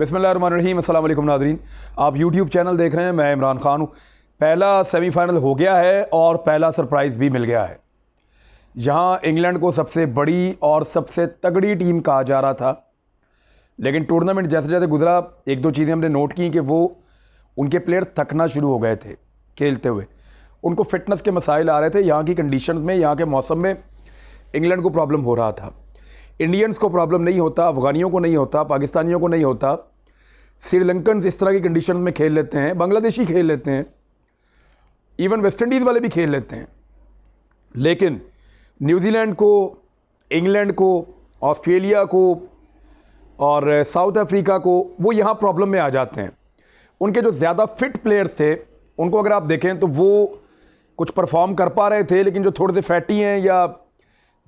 बिस्मिल्लाहिर्रहमानिर्रहीम, अस्सलाम वालेकुम नाज़रीन। आप यूट्यूब चैनल देख रहे हैं, मैं इमरान खान हूँ। पहला सेमीफाइनल हो गया है और पहला सरप्राइज़ भी मिल गया है। जहाँ इंग्लैंड को सबसे बड़ी और सबसे तगड़ी टीम कहा जा रहा था, लेकिन टूर्नामेंट जैसे जैसे गुजरा एक दो चीज़ें हमने नोट की कि वो उनके प्लेयर थकना शुरू हो गए थे खेलते हुए। उनको फिटनेस के मसाइल आ रहे थे। यहाँ की कंडीशन में, यहाँ के मौसम में इंग्लैंड को प्रॉब्लम हो रहा था। इंडियंस को प्रॉब्लम नहीं होता, अफ़गानियों को नहीं होता, पाकिस्तानियों को नहीं होता। श्रीलंकन इस तरह की कंडीशन में खेल लेते हैं, बांग्लादेशी खेल लेते हैं, इवन वेस्ट इंडीज़ वाले भी खेल लेते हैं। लेकिन न्यूजीलैंड को, इंग्लैंड को, ऑस्ट्रेलिया को और साउथ अफ्रीका को, वो यहाँ प्रॉब्लम में आ जाते हैं। उनके जो ज़्यादा फिट प्लेयर्स थे, उनको अगर आप देखें तो वो कुछ परफॉर्म कर पा रहे थे, लेकिन जो थोड़े से फैटी हैं या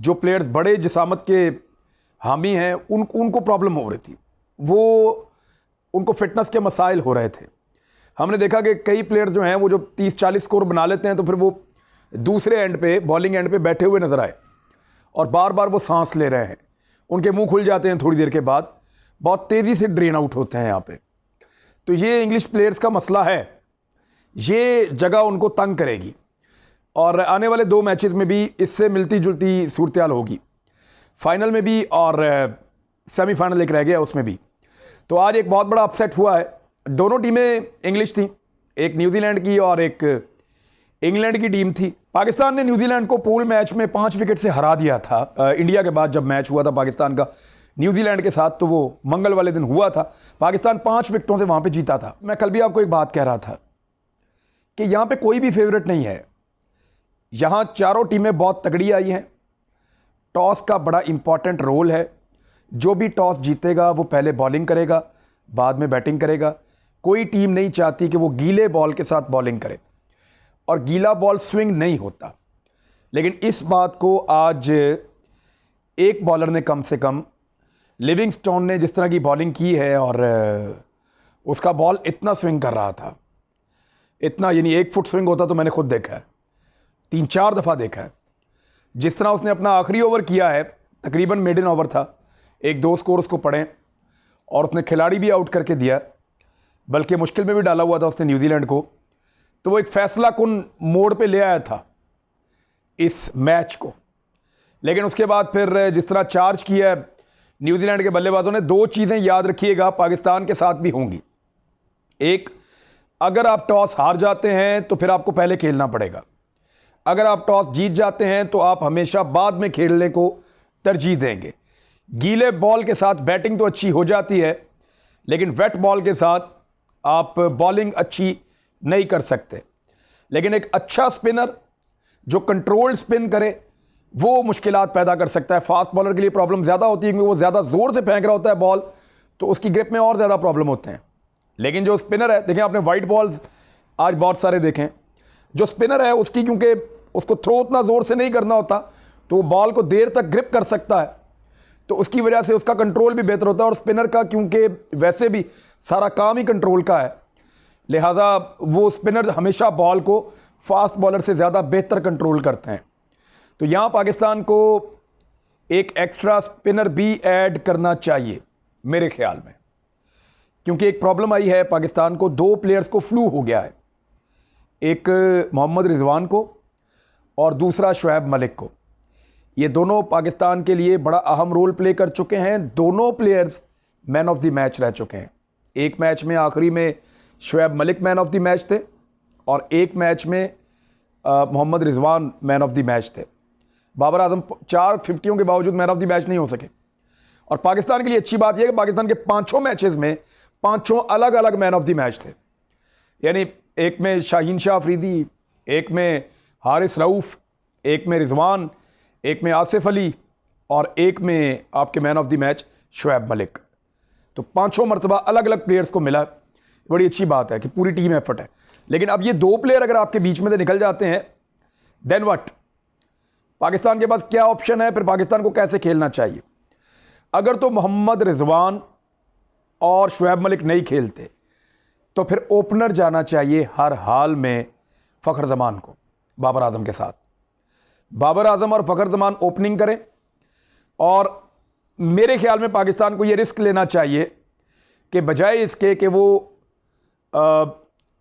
जो प्लेयर्स बड़े जिसामत के हामी हैं, उनको प्रॉब्लम हो रही थी। उनको फिटनेस के मसाइल हो रहे थे। हमने देखा कि कई प्लेयर जो हैं वो जो 30-40 स्कोर बना लेते हैं तो फिर वो दूसरे एंड पे, बॉलिंग एंड पे बैठे हुए नज़र आए और बार बार वो सांस ले रहे हैं। उनके मुंह खुल जाते हैं थोड़ी देर के बाद, बहुत तेज़ी से ड्रेन आउट होते हैं यहाँ पे। तो ये इंग्लिश प्लेयर्स का मसला है, ये जगह उनको तंग करेगी और आने वाले 2 मैचेस में भी इससे मिलती जुलती सूरत हाल होगी, फाइनल में भी और सेमीफाइनल एक रह गया उसमें भी। तो आज एक बहुत बड़ा अपसेट हुआ है। दोनों टीमें इंग्लिश थी, एक न्यूजीलैंड की और एक इंग्लैंड की टीम थी। पाकिस्तान ने न्यूजीलैंड को पूल मैच में 5 विकेट से हरा दिया था। इंडिया के बाद जब मैच हुआ था पाकिस्तान का न्यूजीलैंड के साथ, तो वो मंगल वाले दिन हुआ था। पाकिस्तान 5 विकेटों से वहाँ पर जीता था। मैं कल भी आपको एक बात कह रहा था कि यहाँ पर कोई भी फेवरेट नहीं है। यहाँ चारों टीमें बहुत तगड़ी आई हैं। टॉस का बड़ा इंपॉर्टेंट रोल है। जो भी टॉस जीतेगा वो पहले बॉलिंग करेगा, बाद में बैटिंग करेगा। कोई टीम नहीं चाहती कि वो गीले बॉल के साथ बॉलिंग करे, और गीला बॉल स्विंग नहीं होता। लेकिन इस बात को आज एक बॉलर ने, कम से कम लिविंगस्टोन ने जिस तरह की बॉलिंग की है, और उसका बॉल इतना स्विंग कर रहा था, इतना, यानी 1 फुट स्विंग होता तो मैंने खुद देखा है, 3-4 दफ़ा देखा है। जिस तरह उसने अपना आखिरी ओवर किया है, तकरीबन मेडन ओवर था, 1-2 स्कोर उसको पड़े और उसने खिलाड़ी भी आउट करके दिया, बल्कि मुश्किल में भी डाला हुआ था उसने न्यूजीलैंड को। तो वो एक फैसला कुन मोड़ पे ले आया था इस मैच को। लेकिन उसके बाद फिर जिस तरह चार्ज किया न्यूजीलैंड के बल्लेबाजों ने, 2 चीज़ें याद रखिएगा पाकिस्तान के साथ भी होंगी। एक, अगर आप टॉस हार जाते हैं तो फिर आपको पहले खेलना पड़ेगा। अगर आप टॉस जीत जाते हैं तो आप हमेशा बाद में खेलने को तरजीह देंगे। गीले बॉल के साथ बैटिंग तो अच्छी हो जाती है, लेकिन वेट बॉल के साथ आप बॉलिंग अच्छी नहीं कर सकते। लेकिन एक अच्छा स्पिनर जो कंट्रोल्ड स्पिन करे, वो मुश्किलात पैदा कर सकता है। फास्ट बॉलर के लिए प्रॉब्लम ज़्यादा होती है, क्योंकि वो ज़्यादा ज़ोर से फेंक रहा होता है बॉल, तो उसकी ग्रिप में और ज़्यादा प्रॉब्लम होते हैं। लेकिन जो स्पिनर है, देखें आपने वाइट बॉल्स आज बहुत सारे देखें, जो स्पिनर है उसकी, क्योंकि उसको थ्रो उतना ज़ोर से नहीं करना होता, तो वो बॉल को देर तक ग्रिप कर सकता है, तो उसकी वजह से उसका कंट्रोल भी बेहतर होता है। और स्पिनर का क्योंकि वैसे भी सारा काम ही कंट्रोल का है, लिहाजा वो स्पिनर हमेशा बॉल को फास्ट बॉलर से ज़्यादा बेहतर कंट्रोल करते हैं। तो यहाँ पाकिस्तान को एक एक्स्ट्रा स्पिनर भी ऐड करना चाहिए मेरे ख्याल में, क्योंकि एक प्रॉब्लम आई है पाकिस्तान को, 2 प्लेयर्स को फ्लू हो गया है, एक मोहम्मद रिजवान को और दूसरा शुएब मलिक को। ये दोनों पाकिस्तान के लिए बड़ा अहम रोल प्ले कर चुके हैं। दोनों players man of the match रह चुके हैं। एक मैच में आखिरी में Shoaib Malik man of the match थे, और एक मैच में Mohammad Rizwan man of the match थे। बाबर आजम 4 50 के बावजूद मैन ऑफ द मैच नहीं हो सके। और पाकिस्तान के लिए अच्छी बात यह है कि पाकिस्तान के 5 मैचेस में 5 अलग अलग मैन ऑफ द मैच थे। यानी एक में शाहीन शाह अफरीदी, एक में हारिस रऊफ़, एक में रिजवान, एक में आसिफ अली, और एक में आपके man of the match Shoaib Malik. तो 5 मरतबा अलग अलग प्लेयर्स को मिला। बड़ी अच्छी बात है कि पूरी टीम एफर्ट है। लेकिन अब ये 2 प्लेयर अगर आपके बीच में से निकल जाते हैं, देन व्हाट? पाकिस्तान के पास क्या ऑप्शन है? फिर पाकिस्तान को कैसे खेलना चाहिए? अगर तो मोहम्मद रिजवान और शुएब मलिक नहीं खेलते, तो फिर ओपनर जाना चाहिए हर हाल में फ़खर ज़मान को, बाबर आजम के साथ। बाबर आजम और फ़खर ज़मान ओपनिंग करें, और मेरे ख्याल में पाकिस्तान को यह रिस्क लेना चाहिए कि बजाय इसके कि वो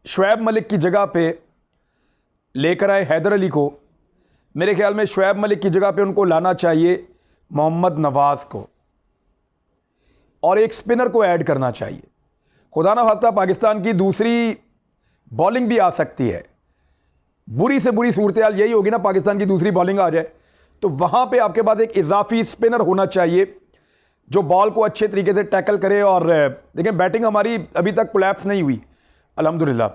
शुएब मलिक की जगह पे लेकर आए हैदर अली को, मेरे ख्याल में शुएब मलिक की जगह पे उनको लाना चाहिए मोहम्मद नवाज़ को और एक स्पिनर को ऐड करना चाहिए। खुदा ना खास्ता पाकिस्तान की दूसरी बॉलिंग भी आ सकती है, बुरी से बुरी सूरत हाल यही होगी ना, पाकिस्तान की दूसरी बॉलिंग आ जाए तो वहाँ पे आपके पास एक इजाफी स्पिनर होना चाहिए जो बॉल को अच्छे तरीके से टैकल करे। और देखें बैटिंग हमारी अभी तक कोलैप्स नहीं हुई अल्हम्दुलिल्लाह,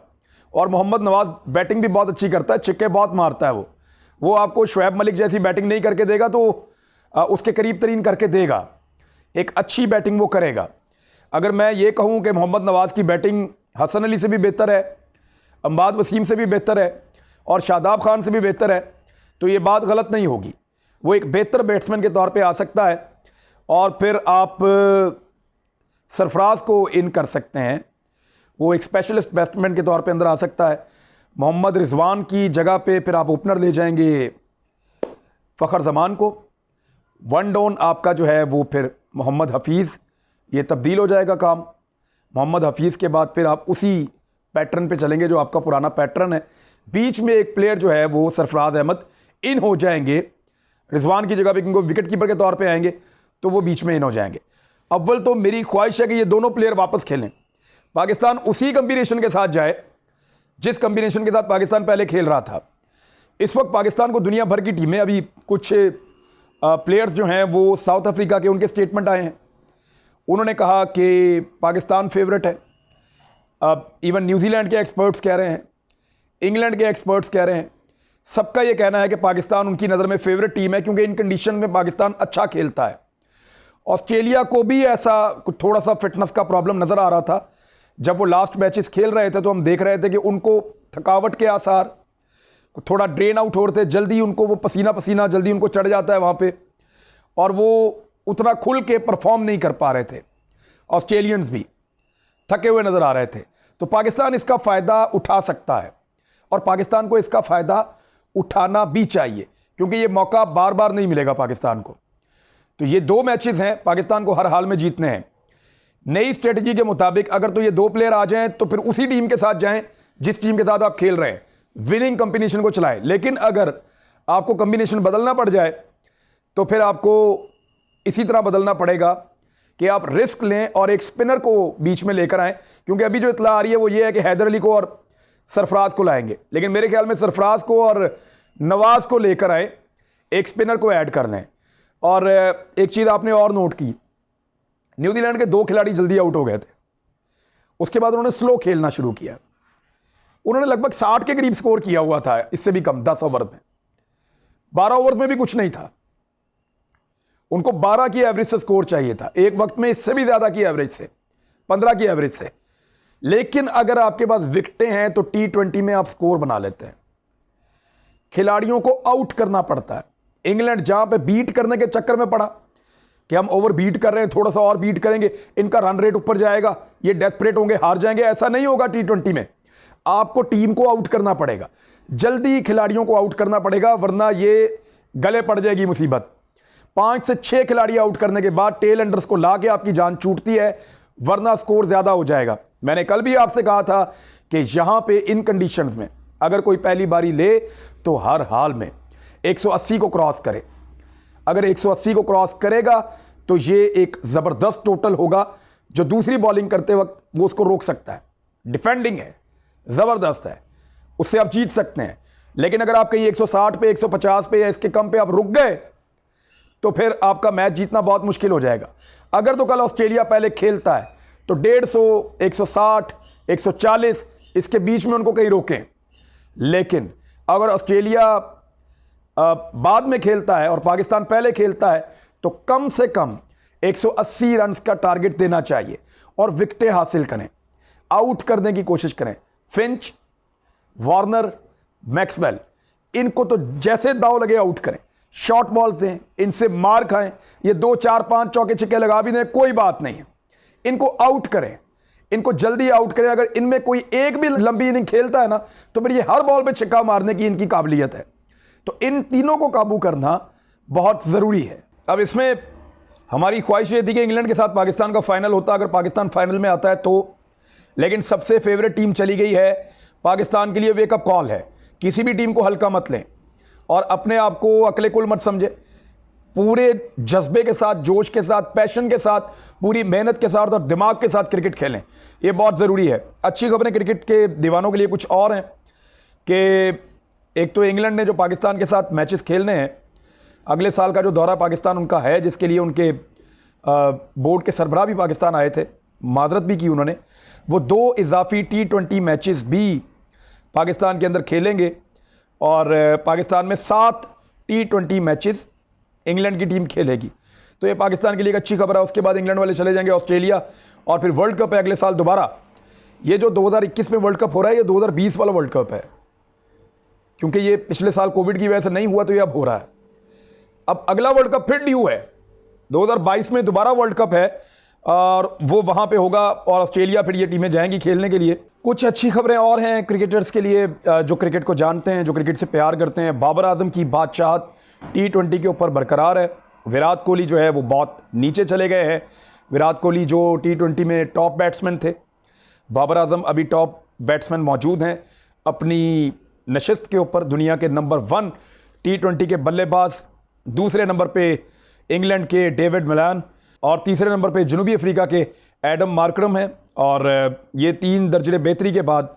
और मोहम्मद नवाज बैटिंग भी बहुत अच्छी करता है, छिक्के बहुत मारता है। वो आपको शुएब मलिक जैसी बैटिंग नहीं करके देगा तो उसके करीब तरीन करके देगा, एक अच्छी बैटिंग वो करेगा। अगर मैं ये कहूँ कि मोहम्मद नवाज़ की बैटिंग हसन अली से भी बेहतर है, अम्बाद वसीम से भी बेहतर है और शादाब खान से भी बेहतर है, तो ये बात गलत नहीं होगी। वो एक बेहतर बैट्समैन के तौर पे आ सकता है और फिर आप सरफराज को इन कर सकते हैं, वो एक स्पेशलिस्ट बैट्समैन के तौर पे अंदर आ सकता है। मोहम्मद रिजवान की जगह पे फिर आप ओपनर ले जाएंगे फ़खर जमान को, वन डाउन आपका जो है वो फिर मोहम्मद हफीज़, ये तब्दील हो जाएगा काम। मोहम्मद हफीज़ के बाद फिर आप उसी पैटर्न पे चलेंगे जो आपका पुराना पैटर्न है। बीच में एक प्लेयर जो है वो सरफराज अहमद इन हो जाएंगे रिजवान की जगह पे, क्योंकि विकेट कीपर के तौर पे आएंगे तो वो बीच में इन हो जाएंगे। अव्वल तो मेरी ख्वाहिश है कि ये दोनों प्लेयर वापस खेलें, पाकिस्तान उसी कम्बिनेशन के साथ जाए जिस कम्बिनेशन के साथ पाकिस्तान पहले खेल रहा था। इस वक्त पाकिस्तान को दुनिया भर की टीमें, अभी कुछ प्लेयर्स जो हैं वो साउथ अफ्रीका के, उनके स्टेटमेंट आए हैं, उन्होंने कहा कि पाकिस्तान फेवरेट है। अब इवन न्यूजीलैंड के एक्सपर्ट्स कह रहे हैं, इंग्लैंड के एक्सपर्ट्स कह रहे हैं, सबका ये कहना है कि पाकिस्तान उनकी नज़र में फेवरेट टीम है क्योंकि इन कंडीशन में पाकिस्तान अच्छा खेलता है। ऑस्ट्रेलिया को भी ऐसा थोड़ा सा फिटनेस का प्रॉब्लम नज़र आ रहा था। जब वो लास्ट मैचेस खेल रहे थे तो हम देख रहे थे कि उनको थकावट के आसार, थोड़ा ड्रेन आउट हो रहे थे, जल्दी उनको वो पसीना पसीना जल्दी उनको चढ़ जाता है वहाँ पे, और वो उतना खुल के परफॉर्म नहीं कर पा रहे थे। ऑस्ट्रेलियंस भी थके हुए नज़र आ रहे थे। तो पाकिस्तान इसका फ़ायदा उठा सकता है और पाकिस्तान को इसका फ़ायदा उठाना भी चाहिए क्योंकि ये मौका बार बार नहीं मिलेगा पाकिस्तान को। तो ये दो मैचेस हैं, पाकिस्तान को हर हाल में जीतने हैं। नई स्ट्रेटजी के मुताबिक अगर तो ये दो प्लेयर आ जाएं तो फिर उसी टीम के साथ जाएं जिस टीम के साथ आप खेल रहे हैं, विनिंग कॉम्बिनेशन को चलाएं। लेकिन अगर आपको कॉम्बिनेशन बदलना पड़ जाए तो फिर आपको इसी तरह बदलना पड़ेगा कि आप रिस्क लें और एक स्पिनर को बीच में लेकर आएँ, क्योंकि अभी जो इतला आ रही है वो ये है कि हैदर अली को और सरफराज को लाएंगे, लेकिन मेरे ख्याल में सरफराज को और नवाज को लेकर आए, एक स्पिनर को ऐड कर लें। और एक चीज़ आपने और नोट की, न्यूजीलैंड के दो खिलाड़ी जल्दी आउट हो गए थे, उसके बाद उन्होंने स्लो खेलना शुरू किया। उन्होंने लगभग 60 के करीब स्कोर किया हुआ था, इससे भी कम 10 ओवर में, 12 ओवर्स में भी कुछ नहीं था। उनको 12 की एवरेज से स्कोर चाहिए था, एक वक्त में इससे भी ज़्यादा की एवरेज से, 15 की एवरेज से। लेकिन अगर आपके पास विकेटें हैं तो T20 में आप स्कोर बना लेते हैं। खिलाड़ियों को आउट करना पड़ता है। इंग्लैंड जहां पे बीट करने के चक्कर में पड़ा कि हम ओवर बीट कर रहे हैं, थोड़ा सा और बीट करेंगे, इनका रन रेट ऊपर जाएगा, ये डेस्परेट होंगे, हार जाएंगे, ऐसा नहीं होगा। T20 में आपको टीम को आउट करना पड़ेगा, जल्दी खिलाड़ियों को आउट करना पड़ेगा, वरना ये गले पड़ जाएगी मुसीबत। 5 से 6 खिलाड़ी आउट करने के बाद टेल एंडर्स को ला के आपकी जान छूटती है, वरना स्कोर ज्यादा हो जाएगा। मैंने कल भी आपसे कहा था कि यहां पे इन कंडीशंस में अगर कोई पहली बारी ले तो हर हाल में 180 को क्रॉस करे। अगर 180 को क्रॉस करेगा तो ये एक जबरदस्त टोटल होगा जो दूसरी बॉलिंग करते वक्त वो उसको रोक सकता है। डिफेंडिंग है, जबरदस्त है, उससे आप जीत सकते हैं। लेकिन अगर आप कहीं 160 पे, 150 पे या इसके कम पे आप रुक गए तो फिर आपका मैच जीतना बहुत मुश्किल हो जाएगा। अगर तो कल ऑस्ट्रेलिया पहले खेलता है तो 150, 160, 140 इसके बीच में उनको कहीं रोकें। लेकिन अगर ऑस्ट्रेलिया बाद में खेलता है और पाकिस्तान पहले खेलता है तो कम से कम 180 रन का टारगेट देना चाहिए और विकेटें हासिल करें, आउट करने की कोशिश करें। फिंच, वार्नर, मैक्सवेल, इनको तो जैसे दाव लगे आउट करें, शॉर्ट बॉल्स दें, इनसे मार खाएं, ये 2, 4, 5 चौके छिक्के लगा भी दें, कोई बात नहीं है, इनको आउट करें, इनको जल्दी आउट करें। अगर इनमें कोई एक भी लंबी इनिंग खेलता है ना तो फिर ये हर बॉल पे छक्का मारने की इनकी काबिलियत है। तो इन तीनों को काबू करना बहुत ज़रूरी है। अब इसमें हमारी ख्वाहिश ये थी कि इंग्लैंड के साथ पाकिस्तान का फाइनल होता, अगर पाकिस्तान फाइनल में आता है तो, लेकिन सबसे फेवरेट टीम चली गई है पाकिस्तान के लिए। वेकअप कॉल है, किसी भी टीम को हल्का मत लें और अपने आप को अकले कुल मत समझे। पूरे जज्बे के साथ, जोश के साथ, पैशन के साथ, पूरी मेहनत के साथ और दिमाग के साथ क्रिकेट खेलें, ये बहुत ज़रूरी है। अच्छी खबरें क्रिकेट के दीवानों के लिए कुछ और हैं कि एक तो इंग्लैंड ने जो पाकिस्तान के साथ मैचेस खेलने हैं, अगले साल का जो दौरा पाकिस्तान उनका है, जिसके लिए उनके बोर्ड के सरबराह भी पाकिस्तान आए थे, माजरत भी की उन्होंने, वो 2 इजाफी T20 मैचेस भी पाकिस्तान के अंदर खेलेंगे और पाकिस्तान में 7 T20 मैचेस इंग्लैंड की टीम खेलेगी। तो ये पाकिस्तान के लिए एक अच्छी खबर है। उसके बाद इंग्लैंड वाले चले जाएंगे ऑस्ट्रेलिया और फिर वर्ल्ड कप है अगले साल दोबारा। ये जो 2021 में वर्ल्ड कप हो रहा है, ये 2020 वाला वर्ल्ड कप है, क्योंकि ये पिछले साल कोविड की वजह से नहीं हुआ, तो ये अब हो रहा है। अब अगला वर्ल्ड कप फिर ड्यू है, 2022 में दोबारा वर्ल्ड कप है और वो वहाँ पे होगा और ऑस्ट्रेलिया फिर ये टीमें जाएंगी खेलने के लिए। कुछ अच्छी खबरें और हैं क्रिकेटर्स के लिए जो क्रिकेट को जानते हैं, जो क्रिकेट से प्यार करते हैं। बाबर आजम की बादशाहत T20 के ऊपर बरकरार है। विराट कोहली जो है वो बहुत नीचे चले गए हैं। विराट कोहली जो T20 में टॉप बैट्समैन थे, बाबर आजम अभी टॉप बैट्समैन मौजूद हैं अपनी नशिस्त के ऊपर। दुनिया के नंबर 1 T20 के बल्लेबाज, दूसरे नंबर पे इंग्लैंड के डेविड मिलान और तीसरे नंबर पे जनूबी अफ्रीका के एडम मार्करम हैं। और ये 3 दर्जे बेहतरी के बाद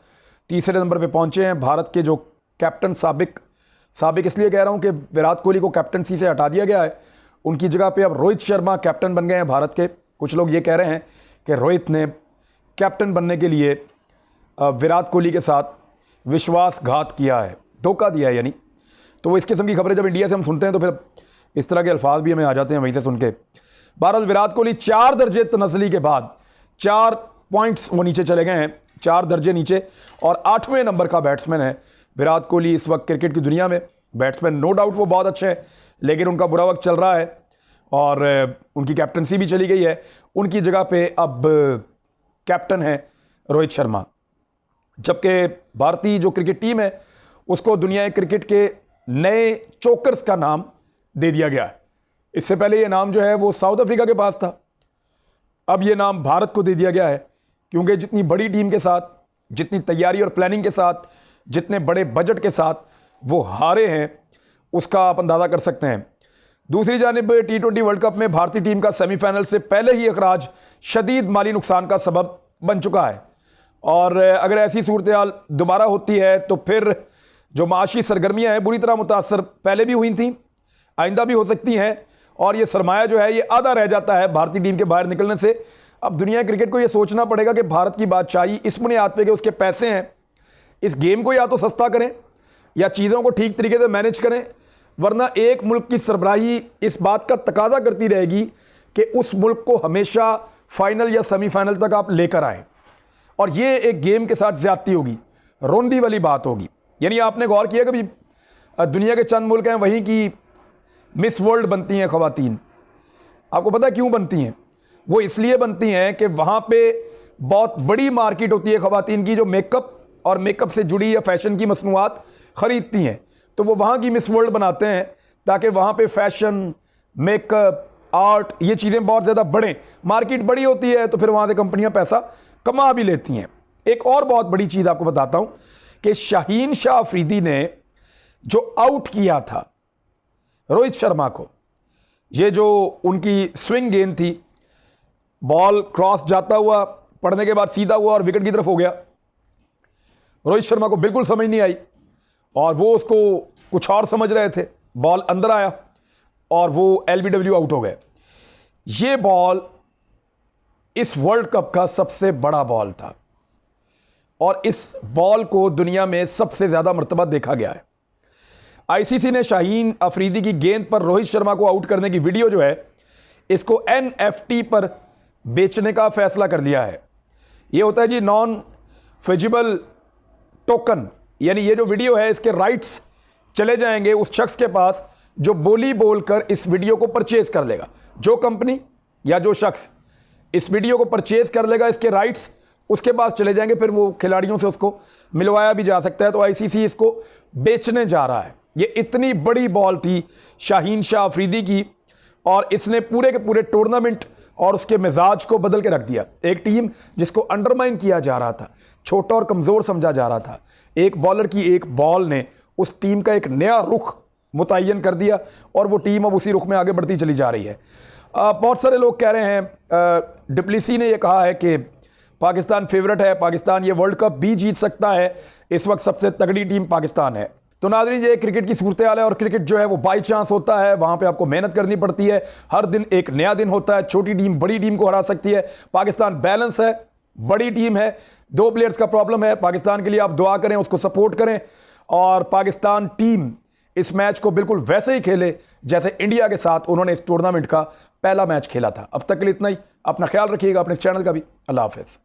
तीसरे नंबर पे पहुंचे हैं भारत के जो कैप्टन साबिक इसलिए कह रहा हूं कि विराट कोहली को कैप्टनसी से हटा दिया गया है, उनकी जगह पे अब रोहित शर्मा कैप्टन बन गए हैं भारत के। कुछ लोग ये कह रहे हैं कि रोहित ने कैप्टन बनने के लिए विराट कोहली के साथ विश्वासघात किया है, धोखा दिया है यानी। तो वो इस किस्म की खबरें जब इंडिया से हम सुनते हैं तो फिर इस तरह के अल्फाज भी हमें आ जाते हैं वहीं से सुन के। बहरहाल विराट कोहली 4 दर्जे तनज़ली के बाद 4 पॉइंट्स वो नीचे चले गए हैं, 4 दर्जे नीचे, और 8वें नंबर का बैट्समैन है विराट कोहली इस वक्त क्रिकेट की दुनिया में। बैट्समैन नो डाउट वो बहुत अच्छे हैं, लेकिन उनका बुरा वक्त चल रहा है और उनकी कैप्टनसी भी चली गई है। उनकी जगह पे अब कैप्टन है रोहित शर्मा, जबकि भारतीय जो क्रिकेट टीम है उसको दुनिया क्रिकेट के नए चोकर्स का नाम दे दिया गया है। इससे पहले ये नाम जो है वो साउथ अफ्रीका के पास था, अब ये नाम भारत को दे दिया गया है, क्योंकि जितनी बड़ी टीम के साथ, जितनी तैयारी और प्लानिंग के साथ, जितने बड़े बजट के साथ वो हारे हैं, उसका आप अंदाज़ा कर सकते हैं। दूसरी जानिब T20 वर्ल्ड कप में भारतीय टीम का सेमीफाइनल से पहले ही अखराज शदीद माली नुकसान का सबब बन चुका है और अगर ऐसी सूरत हाल दोबारा होती है तो फिर जो माशी सरगर्मियाँ हैं बुरी तरह मुतासर पहले भी हुई थी, आइंदा भी हो सकती हैं, और ये सरमाया जो है ये आधा रह जाता है भारतीय टीम के बाहर निकलने से। अब दुनिया क्रिकेट को ये सोचना पड़ेगा कि भारत की बादशाही इस बुनियाद पे कि उसके पैसे हैं, इस गेम को या तो सस्ता करें या चीज़ों को ठीक तरीके से मैनेज करें, वरना एक मुल्क की सरबराही इस बात का तकाजा करती रहेगी कि उस मुल्क को हमेशा फाइनल या सेमीफाइनल तक आप लेकर आएँ, और ये एक गेम के साथ ज़्यादती होगी, रोंदी वाली बात होगी। यानी आपने गौर किया कि दुनिया के चंद मुल्क हैं वहीं की मिस वर्ल्ड बनती हैं ख़वातीन। आपको पता है क्यों बनती हैं? वो इसलिए बनती हैं कि वहाँ पे बहुत बड़ी मार्केट होती है ख़वातीन की, जो मेकअप और मेकअप से जुड़ी या फैशन की मसनूआत ख़रीदती हैं, तो वो वहाँ की मिस वर्ल्ड बनाते हैं ताकि वहाँ पे फैशन, मेकअप, आर्ट, ये चीज़ें बहुत ज़्यादा बढ़ें। मार्केट बड़ी होती है तो फिर वहाँ से कंपनियाँ पैसा कमा भी लेती हैं। एक और बहुत बड़ी चीज़ आपको बताता हूँ कि शाहीन शाह अफरीदी ने जो आउट किया था रोहित शर्मा को, ये जो उनकी स्विंग गेंद थी, बॉल क्रॉस जाता हुआ, पड़ने के बाद सीधा हुआ और विकेट की तरफ हो गया, रोहित शर्मा को बिल्कुल समझ नहीं आई और वो उसको कुछ और समझ रहे थे, बॉल अंदर आया और वो LBW आउट हो गए। ये बॉल इस वर्ल्ड कप का सबसे बड़ा बॉल था और इस बॉल को दुनिया में सबसे ज़्यादा मरतबा देखा गया है। ICC ने शाहीन अफरीदी की गेंद पर रोहित शर्मा को आउट करने की वीडियो जो है इसको NFT पर बेचने का फैसला कर लिया है। ये होता है जी नॉन फंजिबल टोकन, यानी ये जो वीडियो है इसके राइट्स चले जाएंगे उस शख्स के पास जो बोली बोलकर इस वीडियो को परचेज कर लेगा। जो कंपनी या जो शख्स इस वीडियो को परचेज कर लेगा, इसके राइट्स उसके पास चले जाएंगे, फिर वो खिलाड़ियों से उसको मिलवाया भी जा सकता है। तो ICC इसको बेचने जा रहा है। ये इतनी बड़ी बॉल थी शाहीन शाह अफरीदी की और इसने पूरे के पूरे टूर्नामेंट और उसके मिजाज को बदल के रख दिया। एक टीम जिसको अंडरमाइन किया जा रहा था, छोटा और कमज़ोर समझा जा रहा था, एक बॉलर की एक बॉल ने उस टीम का एक नया रुख मुतय्यन कर दिया और वो टीम अब उसी रुख में आगे बढ़ती चली जा रही है। बहुत सारे लोग कह रहे हैं, डिप्लेसी ने ये कहा है कि पाकिस्तान फेवरेट है, पाकिस्तान ये वर्ल्ड कप भी जीत सकता है, इस वक्त सबसे तगड़ी टीम पाकिस्तान है। तो नाज़रीन, ये क्रिकेट की सूरत हाल है और क्रिकेट जो है वो बाई चांस होता है, वहाँ पे आपको मेहनत करनी पड़ती है, हर दिन एक नया दिन होता है, छोटी टीम बड़ी टीम को हरा सकती है। पाकिस्तान बैलेंस है, बड़ी टीम है, 2 प्लेयर्स का प्रॉब्लम है, पाकिस्तान के लिए आप दुआ करें, उसको सपोर्ट करें और पाकिस्तान टीम इस मैच को बिल्कुल वैसे ही खेले जैसे इंडिया के साथ उन्होंने इस टूर्नामेंट का पहला मैच खेला था। अब तक के लिए इतना ही। अपना ख्याल रखिएगा, अपने चैनल का भी। अल्लाह हाफ़िज़।